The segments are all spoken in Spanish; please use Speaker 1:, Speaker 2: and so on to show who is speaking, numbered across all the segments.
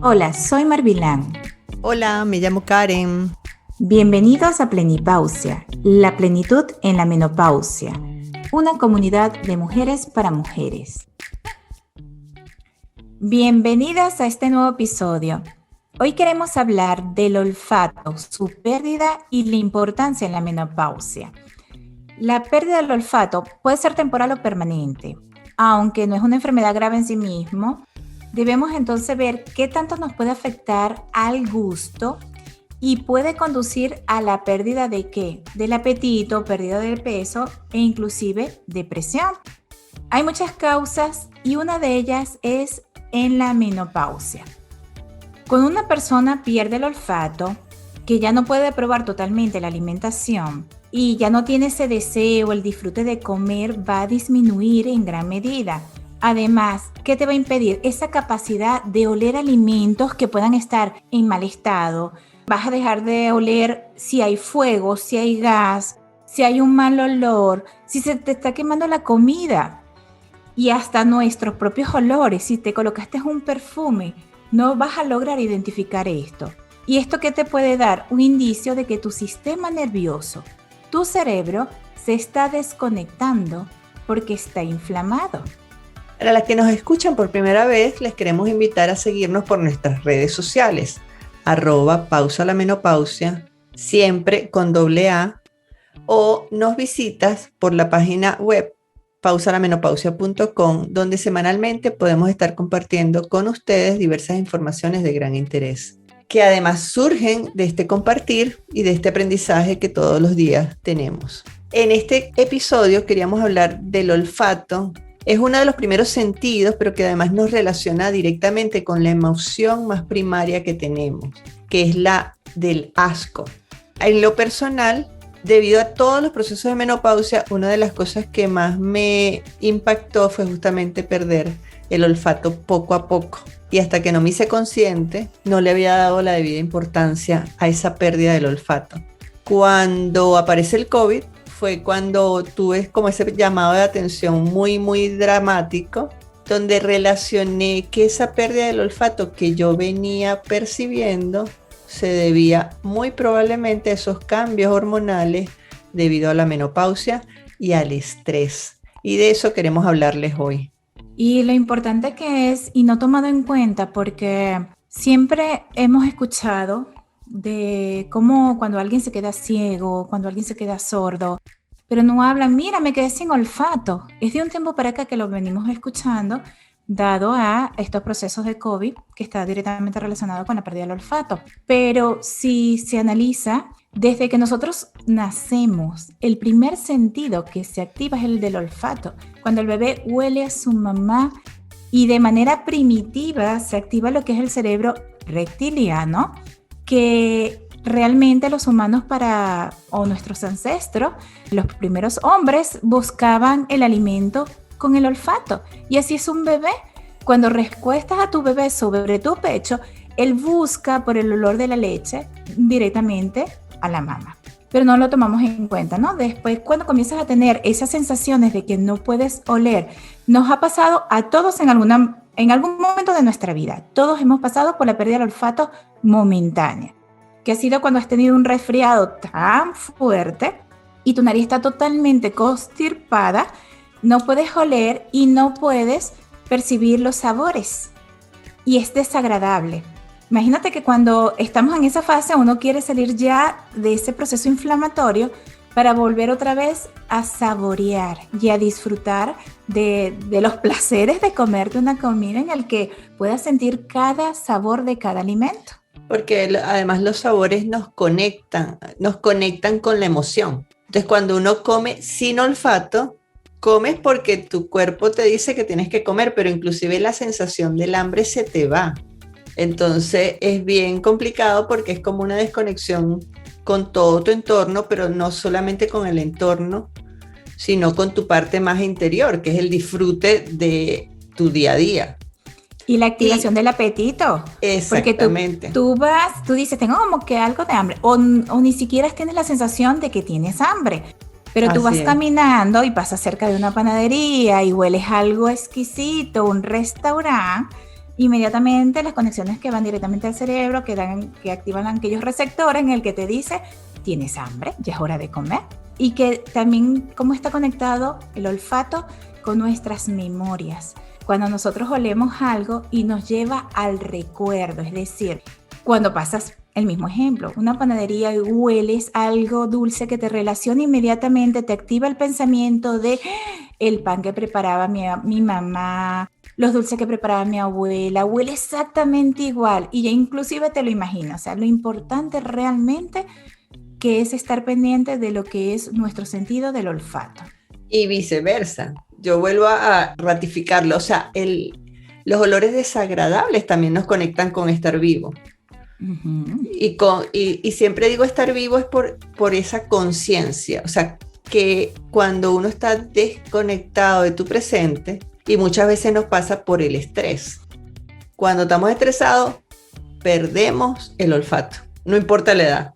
Speaker 1: Hola, soy Marvilán.
Speaker 2: Hola, me llamo Karen.
Speaker 1: Bienvenidos a Plenipausia, la plenitud en la menopausia, una comunidad de mujeres para mujeres. Bienvenidas a este nuevo episodio. Hoy queremos hablar del olfato, su pérdida y la importancia en la menopausia. La pérdida del olfato puede ser temporal o permanente. Aunque no es una enfermedad grave en sí mismo, debemos entonces ver qué tanto nos puede afectar al gusto y puede conducir a la pérdida de ¿qué? Del apetito, pérdida del peso e inclusive depresión. Hay muchas causas y una de ellas es en la menopausia. Cuando una persona pierde el olfato, que ya no puede probar totalmente la alimentación y ya no tiene ese deseo, el disfrute de comer va a disminuir en gran medida. Además, ¿qué te va a impedir? Esa capacidad de oler alimentos que puedan estar en mal estado. Vas a dejar de oler si hay fuego, si hay gas, si hay un mal olor, si se te está quemando la comida. Y hasta nuestros propios olores, si te colocaste un perfume, no vas a lograr identificar esto. ¿Y esto qué te puede dar? Un indicio de que tu sistema nervioso, tu cerebro, se está desconectando porque está inflamado.
Speaker 2: Para las que nos escuchan por primera vez, les queremos invitar a seguirnos por nuestras redes sociales, @pausalamenopausia, siempre con AA, o nos visitas por la página web pausalamenopausia.com, donde semanalmente podemos estar compartiendo con ustedes diversas informaciones de gran interés, que además surgen de este compartir y de este aprendizaje que todos los días tenemos. En este episodio queríamos hablar del olfato. Es uno de los primeros sentidos, pero que además nos relaciona directamente con la emoción más primaria que tenemos, que es la del asco. En lo personal, debido a todos los procesos de menopausia, una de las cosas que más me impactó fue justamente perder el olfato poco a poco. Y hasta que no me hice consciente, no le había dado la debida importancia a esa pérdida del olfato. Cuando aparece el COVID, fue cuando tuve como ese llamado de atención muy dramático, donde relacioné que esa pérdida del olfato que yo venía percibiendo se debía muy probablemente a esos cambios hormonales debido a la menopausia y al estrés. Y de eso queremos hablarles hoy.
Speaker 1: Y lo importante que es, y no tomado en cuenta, porque siempre hemos escuchado de cómo cuando alguien se queda ciego, cuando alguien se queda sordo, pero no hablan, mira, me quedé sin olfato. Es de un tiempo para acá que lo venimos escuchando, dado a estos procesos de COVID que está directamente relacionado con la pérdida del olfato. Pero si se analiza, desde que nosotros nacemos, el primer sentido que se activa es el del olfato. Cuando el bebé huele a su mamá y de manera primitiva se activa lo que es el cerebro reptiliano, que realmente los humanos o nuestros ancestros, los primeros hombres, buscaban el alimento con el olfato. Y así es un bebé. Cuando recuestas a tu bebé sobre tu pecho, él busca por el olor de la leche directamente a la mamá. Pero no lo tomamos en cuenta, ¿no? Después, cuando comienzas a tener esas sensaciones de que no puedes oler, nos ha pasado a todos en algún momento de nuestra vida. Todos hemos pasado por la pérdida del olfato momentánea, que ha sido cuando has tenido un resfriado tan fuerte y tu nariz está totalmente constipada, no puedes oler y no puedes percibir los sabores. Y es desagradable. Imagínate que cuando estamos en esa fase uno quiere salir ya de ese proceso inflamatorio para volver otra vez a saborear y a disfrutar de los placeres de comerte una comida en el que puedas sentir cada sabor de cada alimento.
Speaker 2: Porque además los sabores nos conectan con la emoción. Entonces cuando uno come sin olfato, comes porque tu cuerpo te dice que tienes que comer, pero inclusive la sensación del hambre se te va. Entonces es bien complicado porque es como una desconexión con todo tu entorno, pero no solamente con el entorno, sino con tu parte más interior, que es el disfrute de tu día a día.
Speaker 1: Y la activación del apetito.
Speaker 2: Exactamente.
Speaker 1: Porque tú dices, tengo como que algo de hambre, o ni siquiera tienes la sensación de que tienes hambre. Pero tú vas caminando y pasas cerca de una panadería y hueles algo exquisito, un restaurante, inmediatamente las conexiones que van directamente al cerebro, que activan aquellos receptores en el que te dice, tienes hambre, ya es hora de comer. Y que también cómo está conectado el olfato con nuestras memorias. Cuando nosotros olemos algo y nos lleva al recuerdo, es decir, cuando pasas el mismo ejemplo, una panadería y hueles algo dulce que te relaciona inmediatamente, te activa el pensamiento de el pan que preparaba mi mamá, los dulces que preparaba mi abuela, huele exactamente igual y ya inclusive te lo imaginas. O sea, lo importante realmente que es estar pendiente de lo que es nuestro sentido del olfato.
Speaker 2: Y viceversa, yo vuelvo a ratificarlo, o sea, los olores desagradables también nos conectan con estar vivo. Uh-huh. Y siempre digo estar vivo es por esa conciencia, o sea, que cuando uno está desconectado de tu presente, y muchas veces nos pasa por el estrés. Cuando estamos estresados, perdemos el olfato, no importa la edad.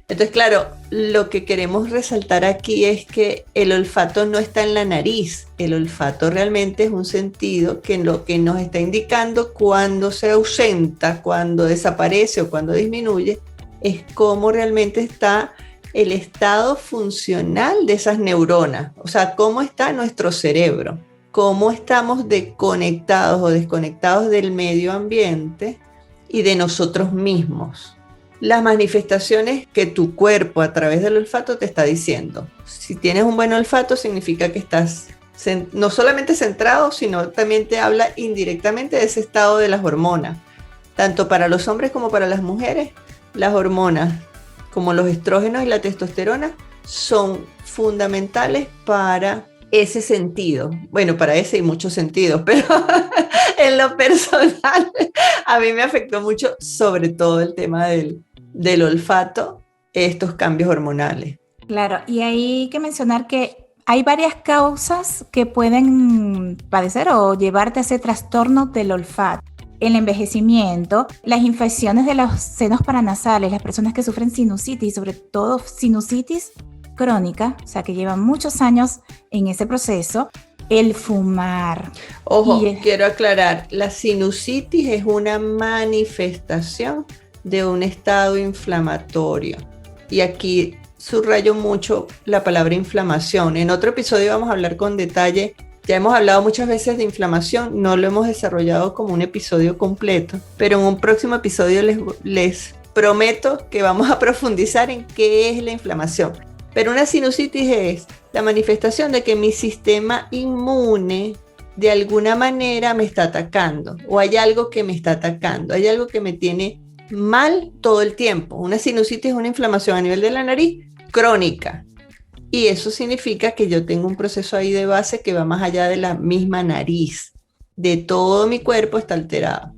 Speaker 2: Entonces, claro, lo que queremos resaltar aquí es que el olfato no está en la nariz. El olfato realmente es un sentido que lo que nos está indicando cuando se ausenta, cuando desaparece o cuando disminuye, es cómo realmente está el estado funcional de esas neuronas. O sea, cómo está nuestro cerebro, cómo estamos desconectados o desconectados del medio ambiente y de nosotros mismos. Las manifestaciones que tu cuerpo a través del olfato te está diciendo. Si tienes un buen olfato significa que estás no solamente centrado, sino también te habla indirectamente de ese estado de las hormonas. Tanto para los hombres como para las mujeres, las hormonas como los estrógenos y la testosterona son fundamentales para ese sentido. Bueno, para ese hay muchos sentidos, pero en lo personal a mí me afectó mucho, sobre todo el tema del olfato, estos cambios hormonales.
Speaker 1: Claro, y hay que mencionar que hay varias causas que pueden padecer o llevarte a ese trastorno del olfato. El envejecimiento, las infecciones de los senos paranasales, las personas que sufren sinusitis, sobre todo sinusitis crónica, o sea que llevan muchos años en ese proceso, el fumar.
Speaker 2: Ojo, quiero aclarar, la sinusitis es una manifestación de un estado inflamatorio. Y aquí subrayo mucho la palabra inflamación. En otro episodio vamos a hablar con detalle. Ya hemos hablado muchas veces de inflamación, no lo hemos desarrollado como un episodio completo, pero en un próximo episodio les prometo que vamos a profundizar en qué es la inflamación. Pero una sinusitis es la manifestación de que mi sistema inmune de alguna manera me está atacando, o hay algo que me está atacando, hay algo que me tiene mal todo el tiempo. Una sinusitis es una inflamación a nivel de la nariz crónica. Y eso significa que yo tengo un proceso ahí de base que va más allá de la misma nariz. De todo mi cuerpo está alterado.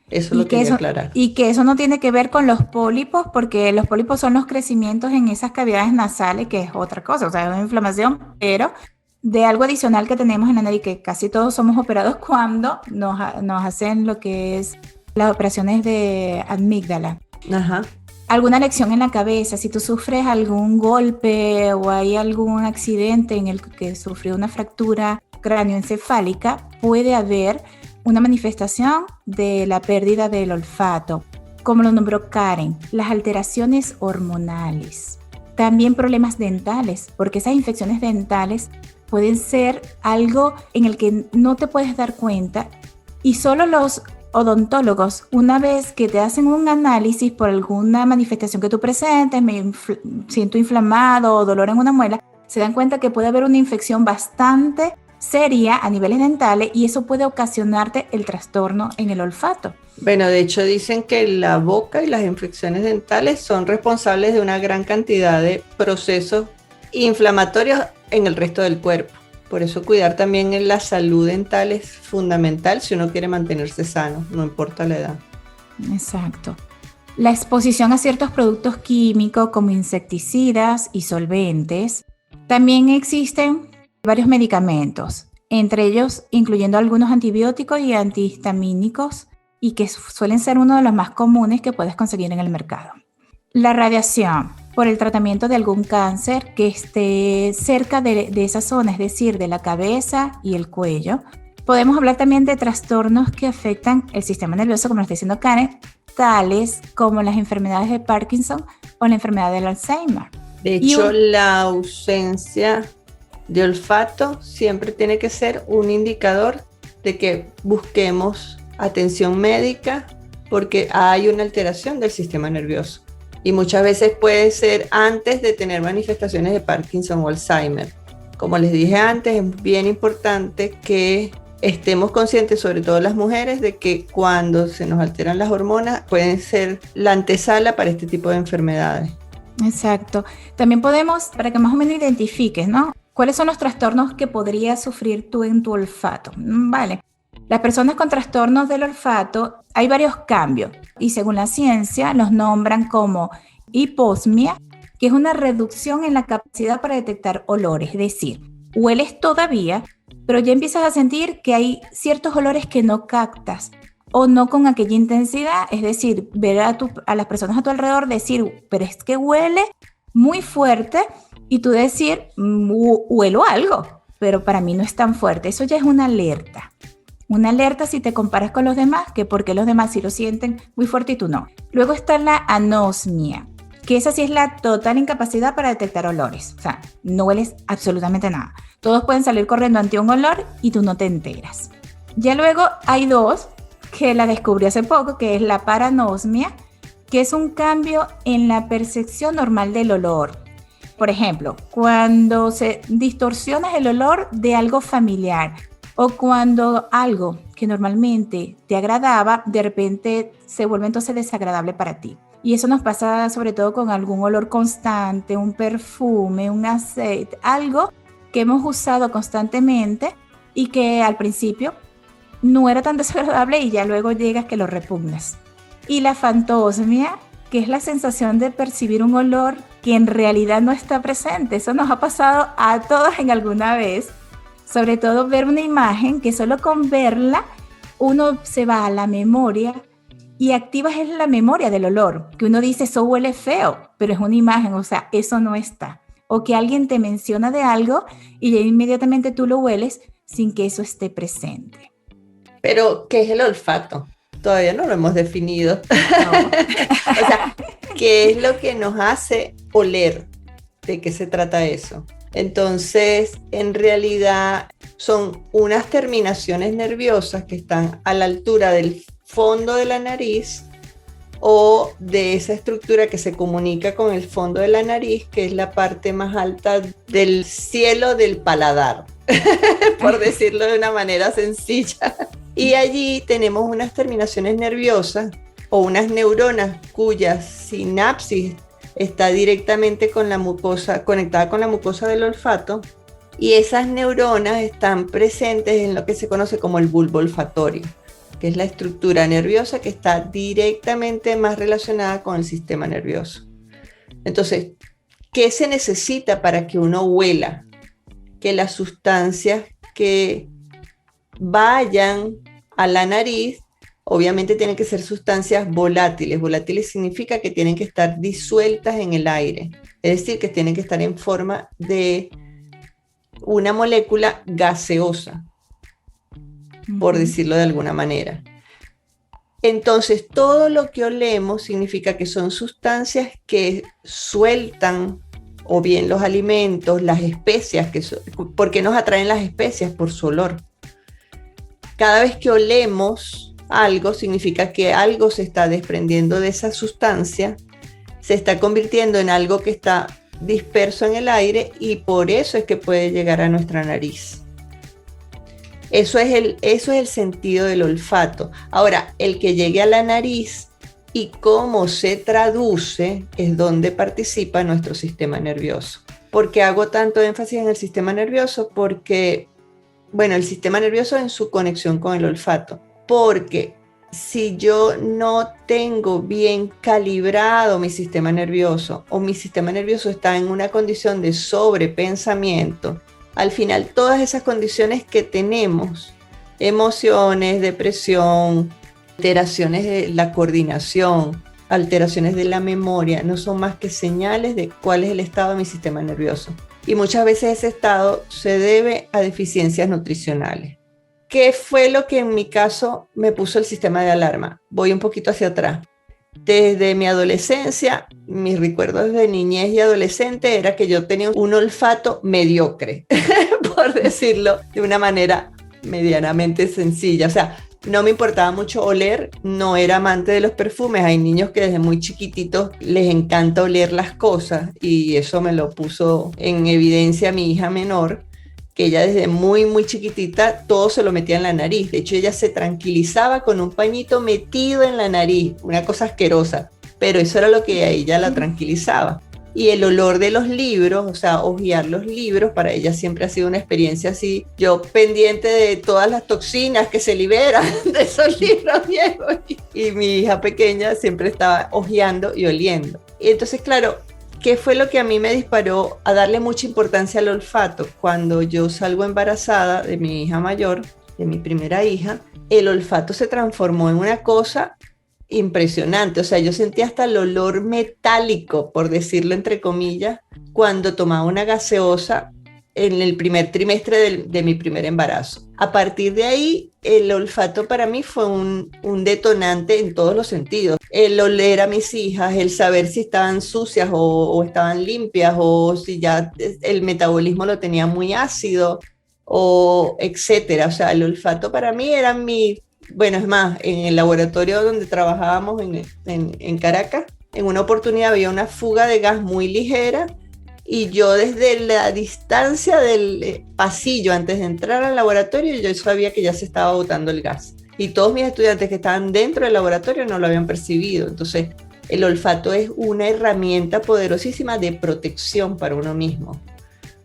Speaker 2: Eso lo quería aclarar.
Speaker 1: Y que eso no tiene que ver con los pólipos, porque los pólipos son los crecimientos en esas cavidades nasales, que es otra cosa, o sea, es una inflamación, pero de algo adicional que tenemos en la nariz, que casi todos somos operados cuando nos hacen lo que es las operaciones de amígdala.
Speaker 2: Ajá.
Speaker 1: Alguna lesión en la cabeza, si tú sufres algún golpe o hay algún accidente en el que sufrió una fractura cráneoencefálica, puede haber una manifestación de la pérdida del olfato, como lo nombró Karen, las alteraciones hormonales. También problemas dentales, porque esas infecciones dentales pueden ser algo en el que no te puedes dar cuenta y solo los odontólogos, una vez que te hacen un análisis por alguna manifestación que tú presentes, siento inflamado o dolor en una muela, se dan cuenta que puede haber una infección bastante seria a niveles dentales y eso puede ocasionarte el trastorno en el olfato.
Speaker 2: Bueno, de hecho dicen que la boca y las infecciones dentales son responsables de una gran cantidad de procesos inflamatorios en el resto del cuerpo. Por eso cuidar también en la salud dental es fundamental si uno quiere mantenerse sano, no importa la edad.
Speaker 1: Exacto. La exposición a ciertos productos químicos como insecticidas y solventes. También existen varios medicamentos, entre ellos incluyendo algunos antibióticos y antihistamínicos, y que suelen ser uno de los más comunes que puedes conseguir en el mercado. La radiación por el tratamiento de algún cáncer que esté cerca de esa zona, es decir, de la cabeza y el cuello. Podemos hablar también de trastornos que afectan el sistema nervioso, como lo está diciendo Karen, tales como las enfermedades de Parkinson o la enfermedad del Alzheimer.
Speaker 2: De hecho, la ausencia de olfato siempre tiene que ser un indicador de que busquemos atención médica porque hay una alteración del sistema nervioso. Y muchas veces puede ser antes de tener manifestaciones de Parkinson o Alzheimer. Como les dije antes, es bien importante que estemos conscientes, sobre todo las mujeres, de que cuando se nos alteran las hormonas pueden ser la antesala para este tipo de enfermedades.
Speaker 1: Exacto. También podemos, para que más o menos identifiques, ¿no? ¿Cuáles son los trastornos que podrías sufrir tú en tu olfato? Vale. Las personas con trastornos del olfato, hay varios cambios y según la ciencia los nombran como hiposmia, que es una reducción en la capacidad para detectar olores, es decir, hueles todavía, pero ya empiezas a sentir que hay ciertos olores que no captas o no con aquella intensidad, es decir, ver a las personas a tu alrededor decir, pero es que huele muy fuerte y tú decir, huelo algo, pero para mí no es tan fuerte, eso ya es una alerta. Una alerta si te comparas con los demás, que porque los demás sí lo sienten muy fuerte y tú no. Luego está la anosmia, que esa sí es la total incapacidad para detectar olores. O sea, no hueles absolutamente nada. Todos pueden salir corriendo ante un olor y tú no te enteras. Ya luego hay dos que la descubrí hace poco, que es la paranosmia, que es un cambio en la percepción normal del olor. Por ejemplo, cuando se distorsiona el olor de algo familiar, o cuando algo que normalmente te agradaba, de repente se vuelve entonces desagradable para ti. Y eso nos pasa sobre todo con algún olor constante, un perfume, un aceite, algo que hemos usado constantemente y que al principio no era tan desagradable y ya luego llegas que lo repugnas. Y la fantosmia, que es la sensación de percibir un olor que en realidad no está presente. Eso nos ha pasado a todas en alguna vez. Sobre todo ver una imagen que solo con verla uno se va a la memoria y activas es la memoria del olor, que uno dice eso huele feo, pero es una imagen, o sea, eso no está. O que alguien te menciona de algo y ya inmediatamente tú lo hueles sin que eso esté presente.
Speaker 2: Pero, ¿qué es el olfato? Todavía no lo hemos definido. No. O sea, ¿qué es lo que nos hace oler? ¿De qué se trata eso? Entonces, en realidad son unas terminaciones nerviosas que están a la altura del fondo de la nariz o de esa estructura que se comunica con el fondo de la nariz, que es la parte más alta del cielo del paladar, por decirlo de una manera sencilla. Y allí tenemos unas terminaciones nerviosas o unas neuronas cuyas sinapsis está directamente con la mucosa, conectada con la mucosa del olfato, y esas neuronas están presentes en lo que se conoce como el bulbo olfatorio, que es la estructura nerviosa que está directamente más relacionada con el sistema nervioso. Entonces, ¿qué se necesita para que uno huela? Que las sustancias que vayan a la nariz obviamente tienen que ser sustancias volátiles. Volátiles significa que tienen que estar disueltas en el aire, es decir, que tienen que estar en forma de una molécula gaseosa, por decirlo de alguna manera. Entonces, todo lo que olemos significa que son sustancias que sueltan o bien los alimentos, las especias, ¿por qué nos atraen las especias? Por su olor. Cada vez que olemos algo, significa que algo se está desprendiendo de esa sustancia, se está convirtiendo en algo que está disperso en el aire y por eso es que puede llegar a nuestra nariz. Eso es el sentido del olfato. Ahora, el que llegue a la nariz y cómo se traduce es donde participa nuestro sistema nervioso. ¿Por qué hago tanto énfasis en el sistema nervioso? Porque, bueno, el sistema nervioso en su conexión con el olfato. Porque si yo no tengo bien calibrado mi sistema nervioso o mi sistema nervioso está en una condición de sobrepensamiento, al final todas esas condiciones que tenemos, emociones, depresión, alteraciones de la coordinación, alteraciones de la memoria, no son más que señales de cuál es el estado de mi sistema nervioso. Y muchas veces ese estado se debe a deficiencias nutricionales, ¿qué fue lo que en mi caso me puso el sistema de alarma? Voy un poquito hacia atrás. Desde mi adolescencia, mis recuerdos de niñez y adolescente era que yo tenía un olfato mediocre, por decirlo de una manera medianamente sencilla. O sea, no me importaba mucho oler, no era amante de los perfumes. Hay niños que desde muy chiquititos les encanta oler las cosas y eso me lo puso en evidencia mi hija menor, que ella desde muy, muy chiquitita todo se lo metía en la nariz. De hecho, ella se tranquilizaba con un pañito metido en la nariz, una cosa asquerosa, pero eso era lo que a ella la tranquilizaba. Y el olor de los libros, o sea, hojear los libros, para ella siempre ha sido una experiencia así. Yo pendiente de todas las toxinas que se liberan de esos libros viejos. Y mi hija pequeña siempre estaba hojeando y oliendo. Y entonces, claro, ¿qué fue lo que a mí me disparó a darle mucha importancia al olfato? Cuando yo salgo embarazada de mi hija mayor, de mi primera hija, el olfato se transformó en una cosa impresionante. O sea, yo sentía hasta el olor metálico, por decirlo entre comillas, cuando tomaba una gaseosa en el primer trimestre de mi primer embarazo. A partir de ahí, el olfato para mí fue un detonante en todos los sentidos. El oler a mis hijas, el saber si estaban sucias o estaban limpias, o si ya el metabolismo lo tenía muy ácido, o etcétera. O sea, el olfato para mí era bueno, es más, en el laboratorio donde trabajábamos en Caracas, en una oportunidad había una fuga de gas muy ligera y yo desde la distancia del pasillo antes de entrar al laboratorio yo sabía que ya se estaba botando el gas. Y todos mis estudiantes que estaban dentro del laboratorio no lo habían percibido. Entonces, el olfato es una herramienta poderosísima de protección para uno mismo,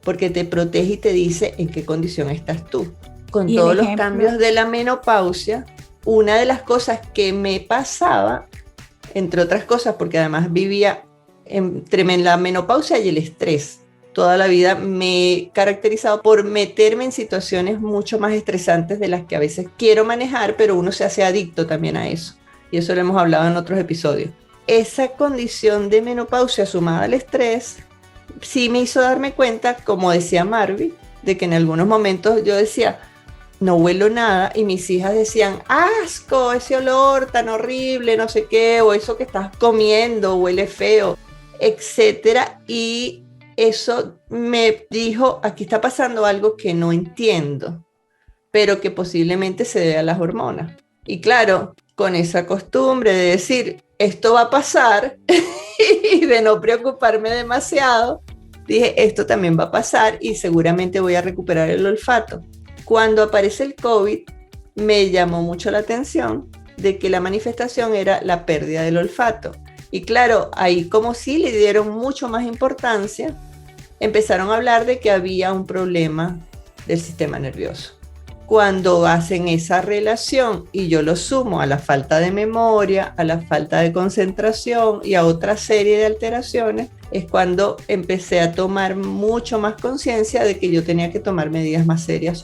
Speaker 2: porque te protege y te dice en qué condición estás tú. Con todos los cambios de la menopausia, una de las cosas que me pasaba, entre otras cosas, porque además vivía entre la menopausia y el estrés, toda la vida me he caracterizado por meterme en situaciones mucho más estresantes de las que a veces quiero manejar, pero uno se hace adicto también a eso. Y eso lo hemos hablado en otros episodios. Esa condición de menopausia sumada al estrés sí me hizo darme cuenta, como decía Marvi, de que en algunos momentos yo decía, no huelo nada, y mis hijas decían, asco, ese olor tan horrible, no sé qué, o eso que estás comiendo huele feo, etcétera. Y eso me dijo, aquí está pasando algo que no entiendo, pero que posiblemente se debe a las hormonas. Y claro, con esa costumbre de decir, esto va a pasar, y de no preocuparme demasiado, dije, esto también va a pasar y seguramente voy a recuperar el olfato. Cuando aparece el COVID, me llamó mucho la atención de que la manifestación era la pérdida del olfato. Y claro, ahí como si le dieron mucho más importancia, empezaron a hablar de que había un problema del sistema nervioso. Cuando hacen esa relación y yo lo sumo a la falta de memoria, a la falta de concentración y a otra serie de alteraciones, es cuando empecé a tomar mucho más conciencia de que yo tenía que tomar medidas más serias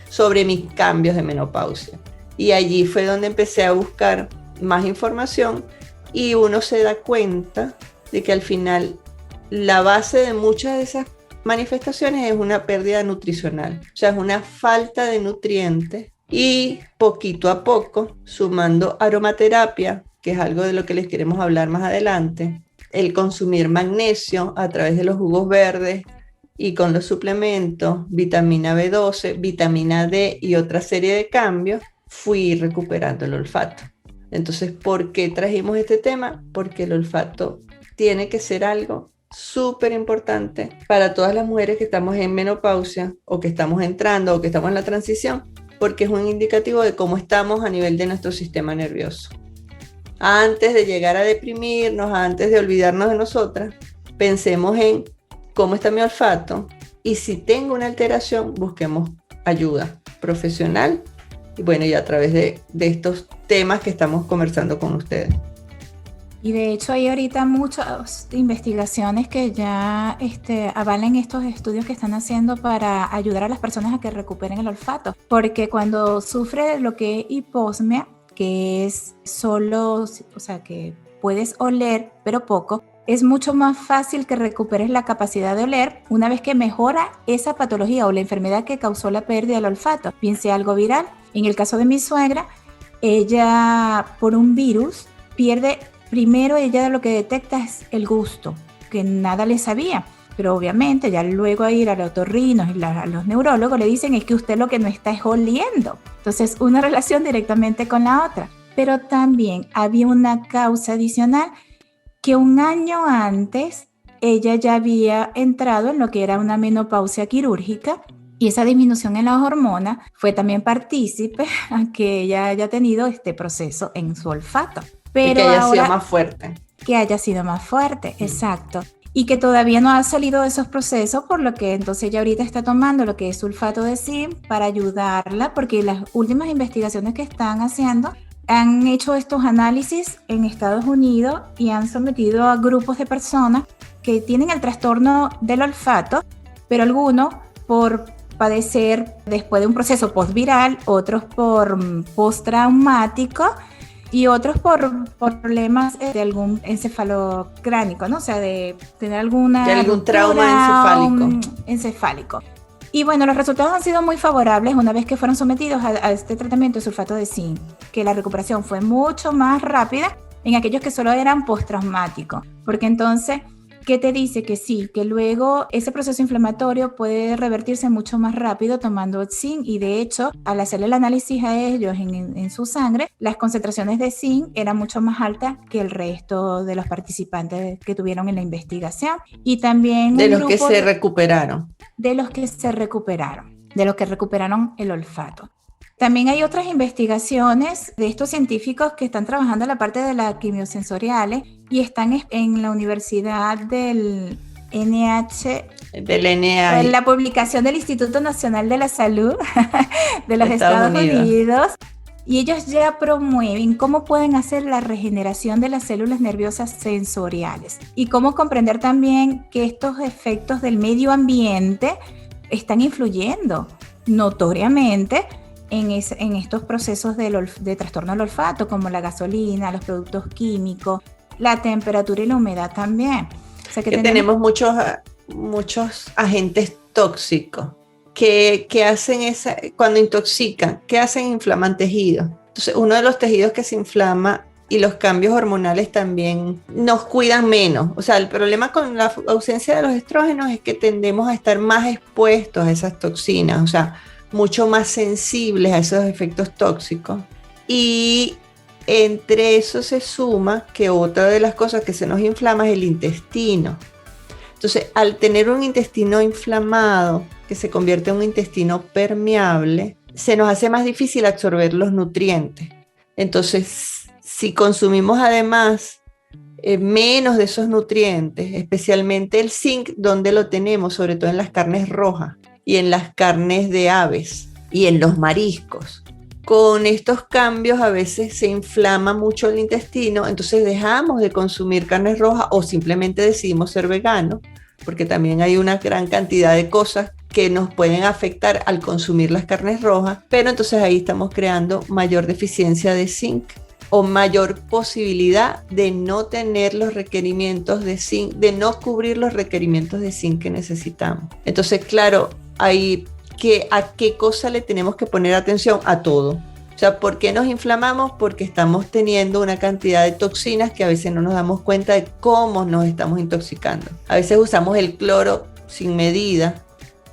Speaker 2: sobre mis cambios de menopausia. Y allí fue donde empecé a buscar más información y uno se da cuenta de que al final la base de muchas de esas manifestaciones es una pérdida nutricional, o sea, es una falta de nutrientes, y poquito a poco, sumando aromaterapia, que es algo de lo que les queremos hablar más adelante, el consumir magnesio a través de los jugos verdes y con los suplementos, vitamina B12, vitamina D y otra serie de cambios, fui recuperando el olfato. Entonces, ¿por qué trajimos este tema? Porque el olfato tiene que ser algo súper importante para todas las mujeres que estamos en menopausia o que estamos entrando o que estamos en la transición, porque es un indicativo de cómo estamos a nivel de nuestro sistema nervioso. Antes de llegar a deprimirnos, antes de olvidarnos de nosotras, pensemos en cómo está mi olfato y si tengo una alteración, busquemos ayuda profesional y bueno, y a través de estos temas que estamos conversando con ustedes.
Speaker 1: Y de hecho hay ahorita muchas investigaciones que ya avalan estos estudios que están haciendo para ayudar a las personas a que recuperen el olfato. Porque cuando sufre lo que es hiposmia, que es solo, o sea, que puedes oler pero poco, es mucho más fácil que recuperes la capacidad de oler una vez que mejora esa patología o la enfermedad que causó la pérdida del olfato, bien sea algo viral En el caso de mi suegra, ella por un virus pierde, primero ella lo que detecta es el gusto, que nada le sabía. Pero obviamente ya luego a ir a los otorrinos y a los neurólogos le dicen es que usted lo que no está es oliendo. Entonces una relación directamente con la otra. Pero también había una causa adicional que un año antes ella ya había entrado en lo que era una menopausia quirúrgica y esa disminución en las hormonas fue también partícipe a que ella haya tenido este proceso en su olfato.
Speaker 2: Pero y que haya sido más fuerte.
Speaker 1: Que haya sido más fuerte, exacto. Y que todavía no ha salido de esos procesos, por lo que entonces ella ahorita está tomando lo que es sulfato de zinc para ayudarla, porque las últimas investigaciones que están haciendo han hecho estos análisis en Estados Unidos y han sometido a grupos de personas que tienen el trastorno del olfato, pero algunos por padecer después de un proceso postviral, otros por postraumático, y otros por problemas de algún encefalocránico, ¿no? O sea, de tener algún
Speaker 2: trauma
Speaker 1: encefálico. Y bueno, los resultados han sido muy favorables una vez que fueron sometidos a este tratamiento de sulfato de zinc, que la recuperación fue mucho más rápida en aquellos que solo eran postraumáticos, porque entonces, ¿qué te dice? Que sí, que luego ese proceso inflamatorio puede revertirse mucho más rápido tomando zinc, y de hecho, al hacerle el análisis a ellos en su sangre, las concentraciones de zinc eran mucho más altas que el resto de los participantes que tuvieron en la investigación. Y también
Speaker 2: de los que se recuperaron.
Speaker 1: De los que se recuperaron, de los que recuperaron el olfato. También hay otras investigaciones de estos científicos que están trabajando en la parte de las quimiosensoriales y están en la Universidad del NIH, en la publicación del Instituto Nacional de la Salud de los Estados Unidos. Y ellos ya promueven cómo pueden hacer la regeneración de las células nerviosas sensoriales y cómo comprender también que estos efectos del medio ambiente están influyendo notoriamente en estos procesos de trastorno del olfato, como la gasolina, los productos químicos, la temperatura y la humedad también. O sea que
Speaker 2: tenemos muchos agentes tóxicos que hacen cuando intoxican, ¿qué hacen? Inflaman tejidos. Entonces, uno de los tejidos que se inflama y los cambios hormonales también nos cuidan menos. O sea, el problema con la ausencia de los estrógenos es que tendemos a estar más expuestos a esas toxinas, o sea, mucho más sensibles a esos efectos tóxicos. Y entre eso se suma que otra de las cosas que se nos inflama es el intestino. Entonces, al tener un intestino inflamado, que se convierte en un intestino permeable, se nos hace más difícil absorber los nutrientes. Entonces, si consumimos además menos de esos nutrientes, especialmente el zinc, ¿dónde lo tenemos? Sobre todo en las carnes rojas y en las carnes de aves y en los mariscos. Con estos cambios a veces se inflama mucho el intestino, entonces dejamos de consumir carnes rojas o simplemente decidimos ser veganos, porque también hay una gran cantidad de cosas que nos pueden afectar al consumir las carnes rojas, pero entonces ahí estamos creando mayor deficiencia de zinc o mayor posibilidad de no tener los requerimientos de zinc, de no cubrir los requerimientos de zinc que necesitamos. Entonces, claro, ahí ¿a qué cosa le tenemos que poner atención? A todo. O sea, ¿por qué nos inflamamos? Porque estamos teniendo una cantidad de toxinas que a veces no nos damos cuenta de cómo nos estamos intoxicando. A veces usamos el cloro sin medida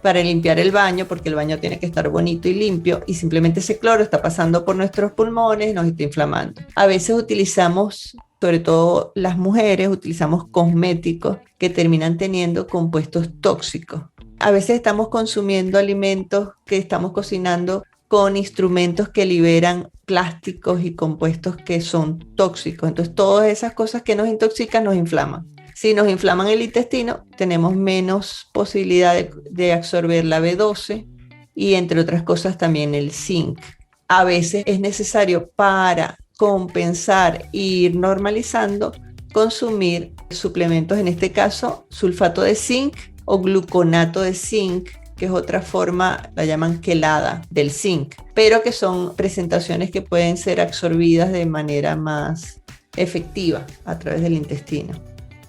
Speaker 2: para limpiar el baño, porque el baño tiene que estar bonito y limpio, y simplemente ese cloro está pasando por nuestros pulmones y nos está inflamando. A veces utilizamos, sobre todo las mujeres, utilizamos cosméticos que terminan teniendo compuestos tóxicos. A veces estamos consumiendo alimentos que estamos cocinando con instrumentos que liberan plásticos y compuestos que son tóxicos. Entonces, todas esas cosas que nos intoxican nos inflaman. Si nos inflaman el intestino, tenemos menos posibilidad de absorber la B12 y, entre otras cosas, también el zinc. A veces es necesario, para compensar e ir normalizando, consumir suplementos, en este caso, sulfato de zinc o gluconato de zinc, que es otra forma, la llaman quelada del zinc, pero que son presentaciones que pueden ser absorbidas de manera más efectiva a través del intestino.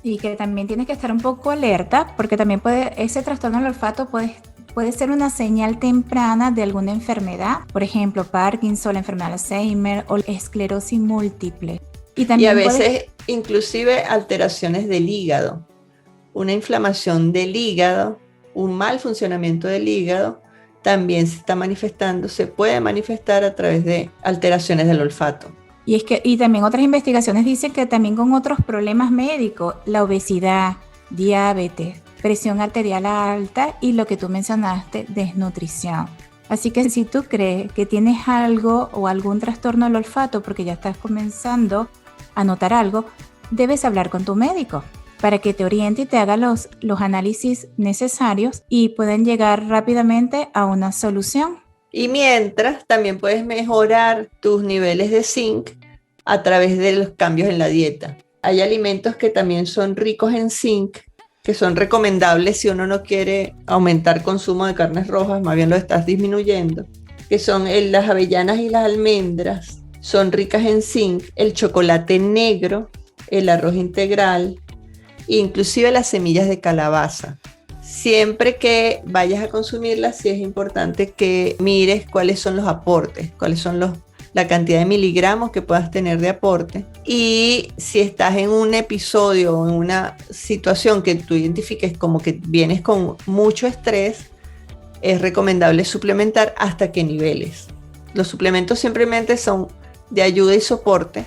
Speaker 1: Y que también tienes que estar un poco alerta, porque también ese trastorno del olfato puede puede ser una señal temprana de alguna enfermedad, por ejemplo, Parkinson, la enfermedad de Alzheimer o esclerosis múltiple.
Speaker 2: Y a veces inclusive alteraciones del hígado, una inflamación del hígado, un mal funcionamiento del hígado, también se puede manifestar a través de alteraciones del olfato.
Speaker 1: Y también otras investigaciones dicen que también con otros problemas médicos, la obesidad, diabetes, presión arterial alta y lo que tú mencionaste, desnutrición. Así que si tú crees que tienes algo o algún trastorno del olfato porque ya estás comenzando a notar algo, debes hablar con tu médico para que te oriente y te haga los análisis necesarios y puedan llegar rápidamente a una solución.
Speaker 2: Y mientras, también puedes mejorar tus niveles de zinc a través de los cambios en la dieta. Hay alimentos que también son ricos en zinc, que son recomendables si uno no quiere aumentar consumo de carnes rojas, más bien lo estás disminuyendo, que son las avellanas y las almendras, son ricas en zinc, el chocolate negro, el arroz integral, inclusive las semillas de calabaza. Siempre que vayas a consumirlas, sí es importante que mires cuáles son los aportes, cuáles son la cantidad de miligramos que puedas tener de aporte. Y si estás en un episodio o en una situación que tú identifiques como que vienes con mucho estrés, es recomendable suplementar hasta qué niveles. Los suplementos simplemente son de ayuda y soporte,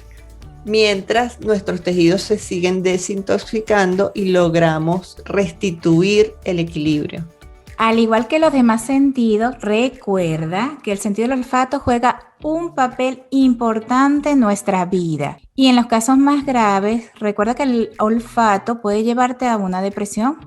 Speaker 2: mientras nuestros tejidos se siguen desintoxicando y logramos restituir el equilibrio.
Speaker 1: Al igual que los demás sentidos, recuerda que el sentido del olfato juega un papel importante en nuestra vida. Y en los casos más graves, recuerda que el olfato puede llevarte a una depresión.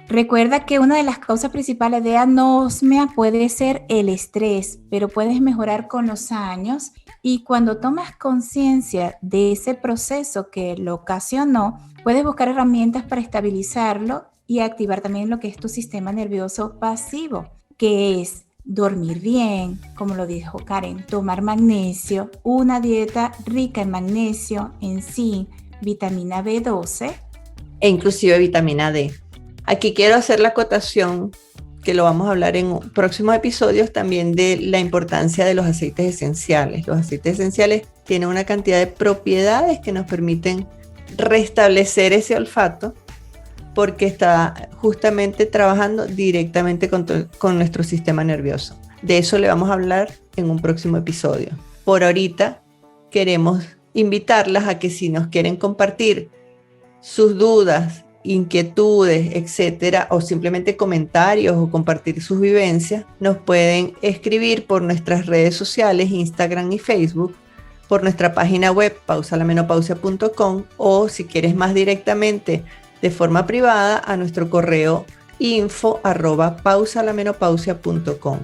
Speaker 1: Recuerda que una de las causas principales de anosmia puede ser el estrés, pero puedes mejorar con los años. Y cuando tomas conciencia de ese proceso que lo ocasionó, puedes buscar herramientas para estabilizarlo y activar también lo que es tu sistema nervioso pasivo, que es dormir bien, como lo dijo Karen, tomar magnesio, una dieta rica en magnesio, en zinc, vitamina B12
Speaker 2: e inclusive vitamina D. Aquí quiero hacer la acotación, que lo vamos a hablar en próximos episodios, también de la importancia de los aceites esenciales. Los aceites esenciales tienen una cantidad de propiedades que nos permiten restablecer ese olfato, porque está justamente trabajando directamente con nuestro sistema nervioso. De eso le vamos a hablar en un próximo episodio. Por ahorita queremos invitarlas a que si nos quieren compartir sus dudas, inquietudes, etcétera, o simplemente comentarios o compartir sus vivencias, nos pueden escribir por nuestras redes sociales, Instagram y Facebook, por nuestra página web pausalamenopausia.com, o si quieres más directamente de forma privada a nuestro correo info@pausalamenopausia.com.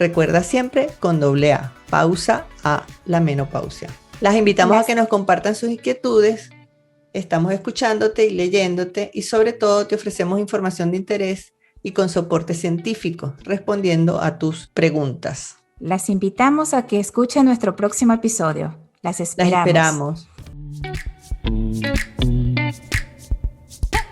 Speaker 2: Recuerda siempre con AA, pausa a la menopausia. Las invitamos a que nos compartan sus inquietudes. Estamos escuchándote y leyéndote, y sobre todo te ofrecemos información de interés y con soporte científico, respondiendo a tus preguntas.
Speaker 1: Las invitamos a que escuchen nuestro próximo episodio. Las esperamos.
Speaker 2: Las esperamos.